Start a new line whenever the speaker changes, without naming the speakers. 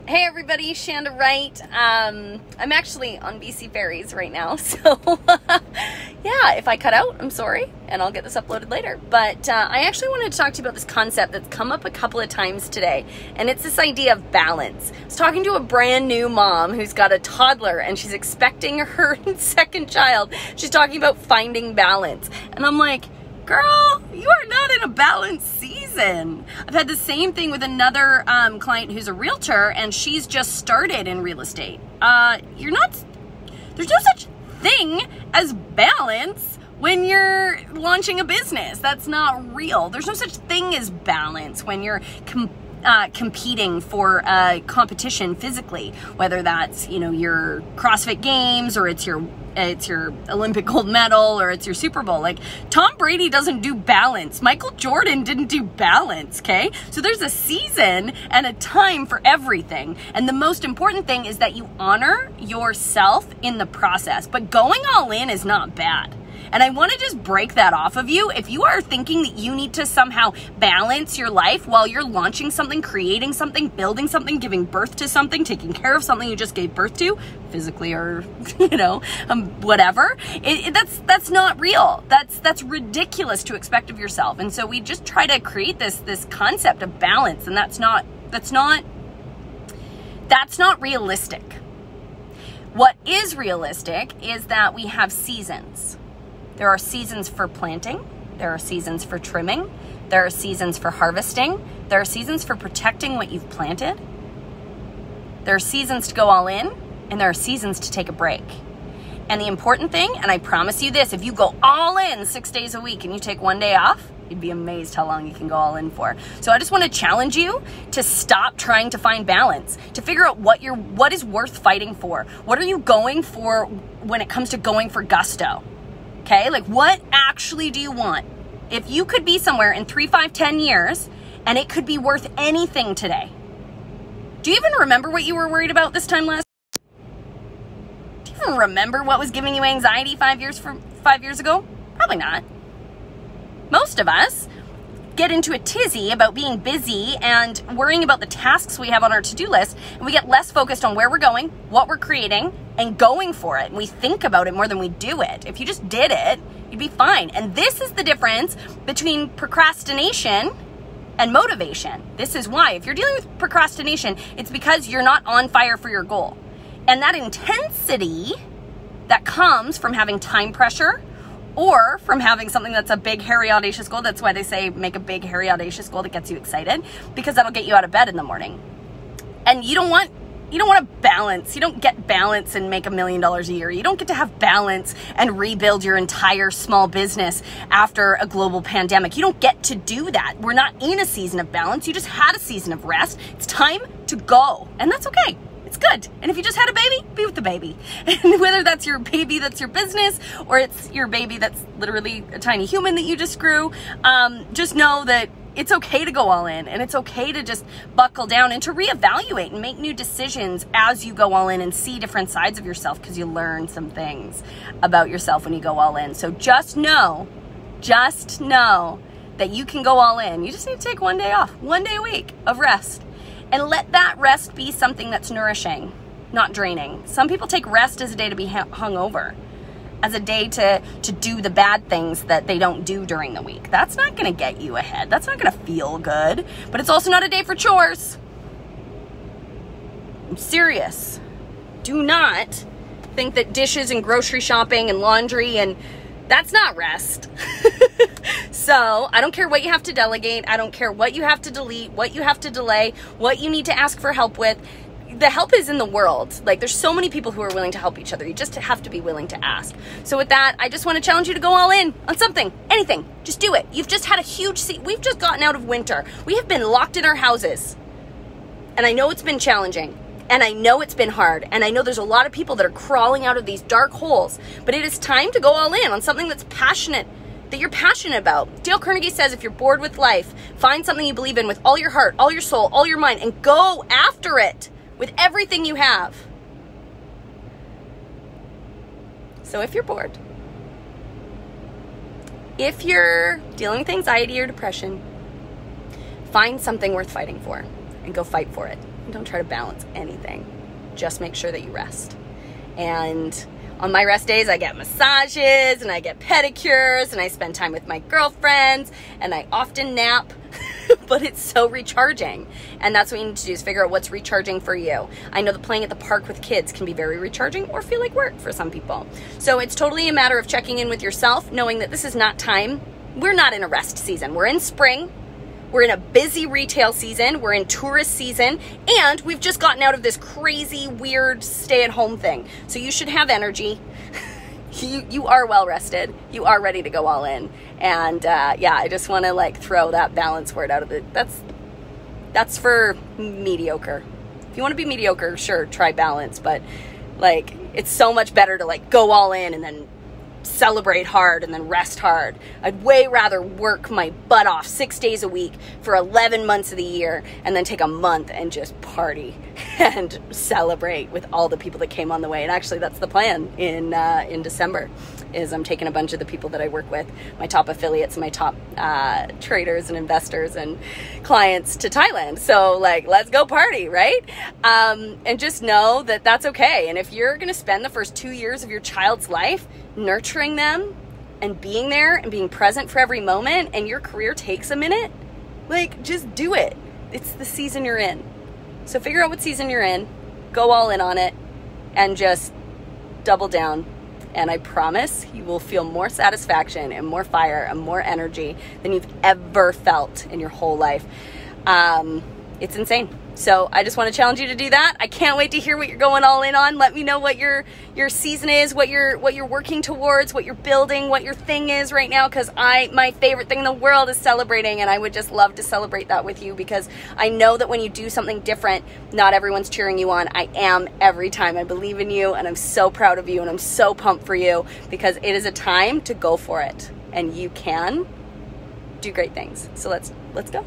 Hey everybody, Shanda Wright. I'm actually on BC Ferries right now, so yeah, if I cut out, I'm sorry, and I'll get this uploaded later. But I actually wanted to talk to you about this concept that's come up a couple of times today, and it's this idea of balance. I was talking to a brand new mom who's got a toddler, and she's expecting her second child. She's talking about finding balance, and I'm like, girl, you are not in a balanced season. I've had the same thing with another client who's a realtor, and she's just started in real estate. There's no such thing as balance when you're launching a business. That's not real. There's no such thing as balance when you're competing for competition physically, whether that's, your CrossFit Games, or it's your Olympic gold medal, or it's your Super Bowl. Like, Tom Brady doesn't do balance. Michael Jordan didn't do balance, okay? So there's a season and a time for everything. And the most important thing is that you honor yourself in the process. But going all in is not bad. And I want to just break that off of you. If you are thinking that you need to somehow balance your life while you're launching something, creating something, building something, giving birth to something, taking care of something you just gave birth to, physically or, whatever, that's not real. That's ridiculous to expect of yourself. And so we just try to create this concept of balance, and that's not realistic. What is realistic is that we have seasons. There are seasons for planting, there are seasons for trimming, there are seasons for harvesting, there are seasons for protecting what you've planted, there are seasons to go all in, and there are seasons to take a break. And the important thing, and I promise you this, if you go all in 6 days a week and you take 1 day off, you'd be amazed how long you can go all in for. So I just want to challenge you to stop trying to find balance, to figure out what is worth fighting for. What are you going for when it comes to going for gusto? Okay, like, what actually do you want? If you could be somewhere in 3, 5, 10 years, and it could be worth anything today. Do you even remember what you were worried about this time last? Do you even remember what was giving you anxiety 5 years ago? Probably not. Most of us get into a tizzy about being busy and worrying about the tasks we have on our to-do list, and we get less focused on where we're going, what we're creating, and going for it. And we think about it more than we do it. If you just did it, you'd be fine. And this is the difference between procrastination and motivation. This is why, if you're dealing with procrastination, it's because you're not on fire for your goal. And that intensity that comes from having time pressure, or from having something that's a big, hairy, audacious goal. That's why they say make a big, hairy, audacious goal that gets you excited, because that'll get you out of bed in the morning. And you don't want to balance. You don't get balance and make $1 million a year. You don't get to have balance and rebuild your entire small business after a global pandemic. You don't get to do that. We're not in a season of balance. You just had a season of rest. It's time to go. And that's okay. It's good. And if you just had a baby, be with the baby. And whether that's your baby that's your business, or it's your baby that's literally a tiny human that you just grew, just know that it's okay to go all in, and it's okay to just buckle down and to reevaluate and make new decisions as you go all in and see different sides of yourself, because you learn some things about yourself when you go all in. So just know that you can go all in. You just need to take 1 day off, 1 day a week of rest. And let that rest be something that's nourishing, not draining. Some people take rest as a day to be hung over, as a day to do the bad things that they don't do during the week. That's not going to get you ahead. That's not going to feel good. But it's also not a day for chores. I'm serious. Do not think that dishes and grocery shopping and laundry and that's not rest. So I don't care what you have to delegate. I don't care what you have to delete, what you have to delay, what you need to ask for help with. The help is in the world. Like, there's so many people who are willing to help each other. You just have to be willing to ask. So with that, I just want to challenge you to go all in on something, anything. Just do it. You've just had a huge we've just gotten out of winter. We have been locked in our houses. And I know it's been challenging. And I know it's been hard. And I know there's a lot of people that are crawling out of these dark holes. But it is time to go all in on something that's passionate, that you're passionate about. Dale Carnegie says, if you're bored with life, find something you believe in with all your heart, all your soul, all your mind, and go after it with everything you have. So if you're bored, if you're dealing with anxiety or depression, find something worth fighting for and go fight for it. don't try to balance anything. Just make sure that you rest. And on my rest days, I get massages and I get pedicures and I spend time with my girlfriends and I often nap, but it's so recharging. And that's what you need to do, is figure out what's recharging for you. I know that playing at the park with kids can be very recharging or feel like work for some people. So it's totally a matter of checking in with yourself, knowing that this is not time. We're not in a rest season. We're in spring. We're in a busy retail season. We're in tourist season. And we've just gotten out of this crazy, weird stay-at-home thing. So you should have energy. You are well rested. You are ready to go all in. And yeah, I just want to like throw that balance word out of it. That's for mediocre. If you want to be mediocre, sure, try balance. But like, it's so much better to like go all in and then celebrate hard and then rest hard. I'd way rather work my butt off 6 days a week for 11 months of the year and then take a month and just party and celebrate with all the people that came on the way. And actually that's the plan in December, is I'm taking a bunch of the people that I work with, my top affiliates, my top traders and investors and clients, to Thailand. So like, let's go party, right? And just know that that's okay. And if you're going to spend the first 2 years of your child's life nurturing them and being there and being present for every moment, and your career takes a minute, like, just do it. It's the season you're in. So figure out what season you're in, go all in on it, and just double down. And I promise you will feel more satisfaction and more fire and more energy than you've ever felt in your whole life. It's insane. So I just want to challenge you to do that. I can't wait to hear what you're going all in on. Let me know what your season is, what you're working towards, what you're building, what your thing is right now, because my favorite thing in the world is celebrating, and I would just love to celebrate that with you, because I know that when you do something different, not everyone's cheering you on. I am every time. I believe in you, and I'm so proud of you, and I'm so pumped for you, because it is a time to go for it, and you can do great things. So let's go.